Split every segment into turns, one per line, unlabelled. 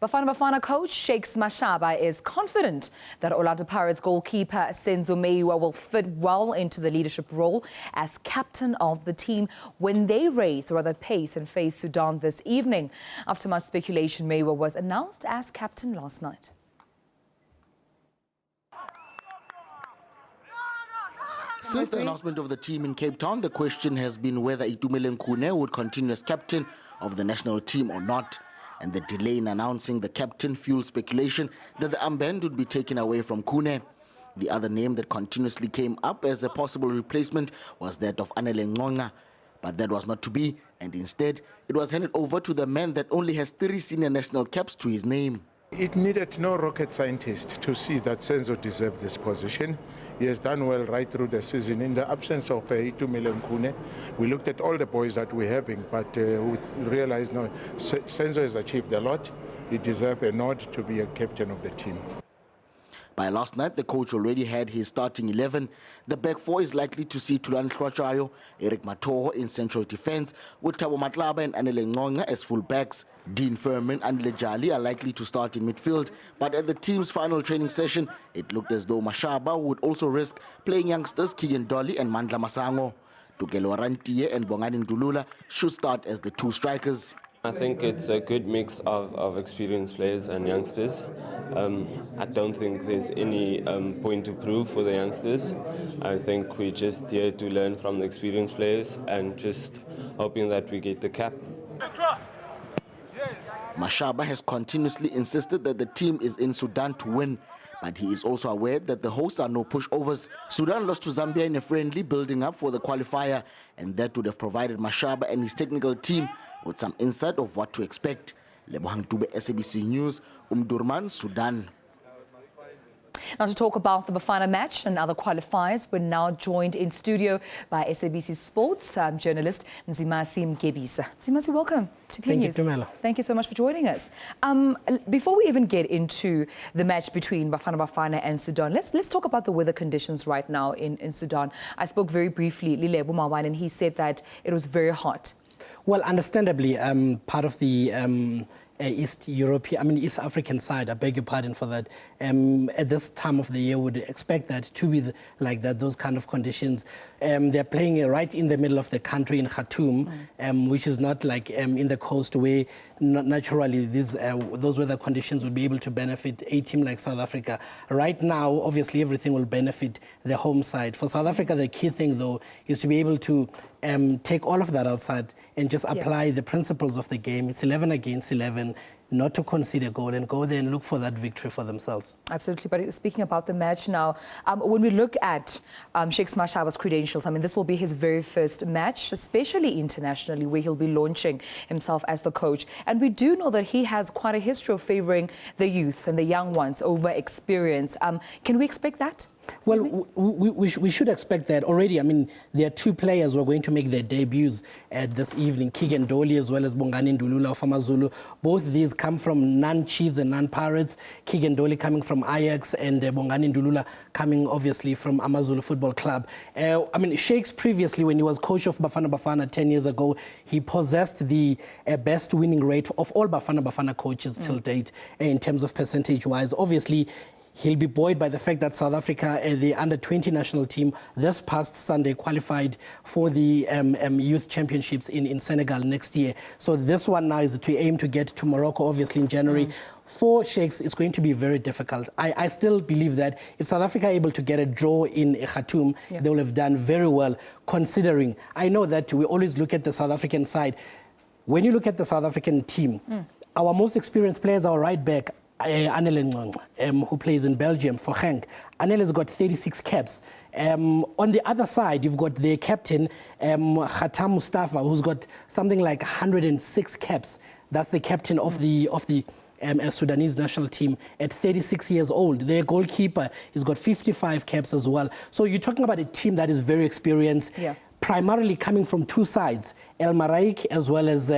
Bafana Bafana coach Mashaba is confident that Orlando Pirates goalkeeper Senzo Meyiwa will fit well into the leadership role as captain of the team when they race, or rather pace, and face Sudan this evening. After much speculation, Meyiwa was announced as captain last night.
Since the announcement of the team in Cape Town, the question has been whether Itumeleng Khune would continue as captain of the national team or not. And the delay in announcing the captain fueled speculation that the armband would be taken away from Khune. The other name that continuously came up as a possible replacement was that of Anele, but that was not to be, and instead it was handed over to the man that only has 3 senior national caps to his name.
It needed no rocket scientist to see that Senzo deserved this position. He has done well right through the season. In the absence of Itumeleng Khune, we looked at all the boys that we're having, but we realized no, Senzo has achieved a lot. He deserves a nod to be a captain of the team.
By last night, the coach already had his starting 11. The back four is likely to see Tulani Hlwatshayo, Eric Matoho in central defense, with Thabo Matlaba and Anele as full-backs. Dean Furman and Lejali are likely to start in midfield, but at the team's final training session, it looked as though Mashaba would also risk playing youngsters Keegan Dolly and Mandla Masango. Tugelo Rantiye and Bongani Ndulula should start as the 2 strikers.
I think it's a good mix of experienced players and youngsters. I don't think there's any point to prove for the youngsters. I think we're just here to learn from the experienced players and just hoping that we get the cap.
Mashaba has continuously insisted that the team is in Sudan to win, but he is also aware that the hosts are no pushovers. Sudan lost to Zambia in a friendly building up for the qualifier, and that would have provided Mashaba and his technical team with some insight of what to expect. Lebohang Tube, SABC News, Umdurman, Sudan.
Now to talk about the Bafana match and other qualifiers, we're now joined in studio by SABC Sports journalist Mzimasi Mgebisa. Mzimasi, welcome to P News. Thank you so much for joining us. Before we even get into the match between Bafana Bafana and Sudan, let's talk about the weather conditions right now in Sudan. I spoke very briefly with Lile Bumawan, and he said that it was very hot.
Well, understandably, part of the East African side, I beg your pardon for that, at this time of the year would expect that to be like that, those kind of conditions. They're playing right in the middle of the country in Khartoum, which is not like in the coast where naturally those weather conditions would be able to benefit a team like South Africa. Right now, obviously, everything will benefit the home side. For South Africa, the key thing, though, is to be able to take all of that outside and just apply the principles of the game. It's 11 against 11, not to concede a goal and go there and look for that victory for themselves.
Absolutely. But speaking about the match now, when we look at Mashaba's credentials, I mean, this will be his very first match, especially internationally, where he'll be launching himself as the coach. And we do know that he has quite a history of favouring the youth and the young ones over experience. Can we expect that?
Well, we should expect that already. I mean, there are 2 players who are going to make their debuts this evening, Keegan Dolly as well as Bongani Ndulula of AmaZulu. Both these come from non-Chiefs and non-Pirates. Keegan Dolly coming from Ajax and Bongani Ndulula coming obviously from AmaZulu Football Club. I mean, Shakes previously, when he was coach of Bafana Bafana 10 years ago, he possessed the best winning rate of all Bafana Bafana coaches till date in terms of percentage-wise. Obviously, he'll be buoyed by the fact that South Africa, the under-20 national team, this past Sunday qualified for the youth championships in Senegal next year. So this one now is to aim to get to Morocco, obviously, in January. For Shakes, it's going to be very difficult. I still believe that if South Africa are able to get a draw in Khartoum, they will have done very well, considering. I know that we always look at the South African side. When you look at the South African team, our most experienced players are right back. Anele, who plays in Belgium for Genk. Anele's got 36 caps. On the other side, you've got their captain, Khatam Mustafa, who's got something like 106 caps. That's the captain of the Sudanese national team at 36 years old. Their goalkeeper has got 55 caps as well. So you're talking about a team that is very experienced, primarily coming from 2 sides, El Maraik as well as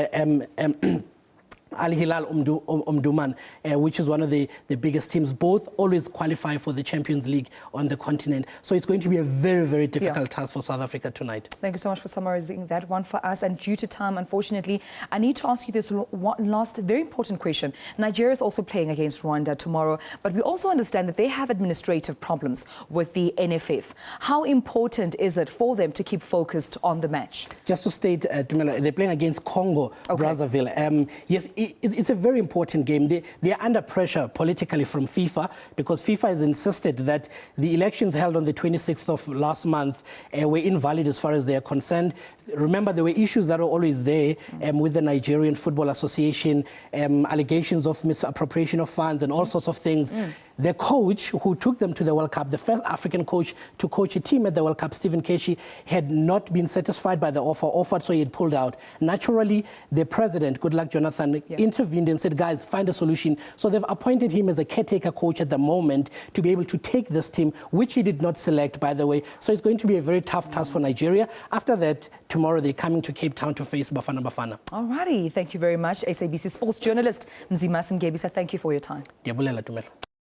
Al Hilal Omdurman, which is one of the biggest teams. Both always qualify for the Champions League on the continent. So it's going to be a very, very difficult task for South Africa tonight.
Thank you so much for summarizing that one for us. And due to time, unfortunately, I need to ask you this one last very important question. Nigeria is also playing against Rwanda tomorrow, but we also understand that they have administrative problems with the NFF. How important is it for them to keep focused on the match?
Just to state, Dumela, they're playing against Congo, Brazzaville. Yes, it's a very important game. They are under pressure politically from FIFA because FIFA has insisted that the elections held on the 26th of last month were invalid as far as they are concerned. Remember, there were issues that were always there with the Nigerian Football Association, allegations of misappropriation of funds and all sorts of things. The coach who took them to the World Cup, the first African coach to coach a team at the World Cup, Stephen Keshi, had not been satisfied by the offer offered, so he had pulled out. Naturally, the president, Goodluck Jonathan, intervened and said, guys, find a solution. So they've appointed him as a caretaker coach at the moment to be able to take this team, which he did not select, by the way. So it's going to be a very tough task for Nigeria. After that, tomorrow they're coming to Cape Town to face Bafana Bafana.
All righty. Thank you very much, SABC sports journalist Mzimasi Gebisa. Thank you for your time.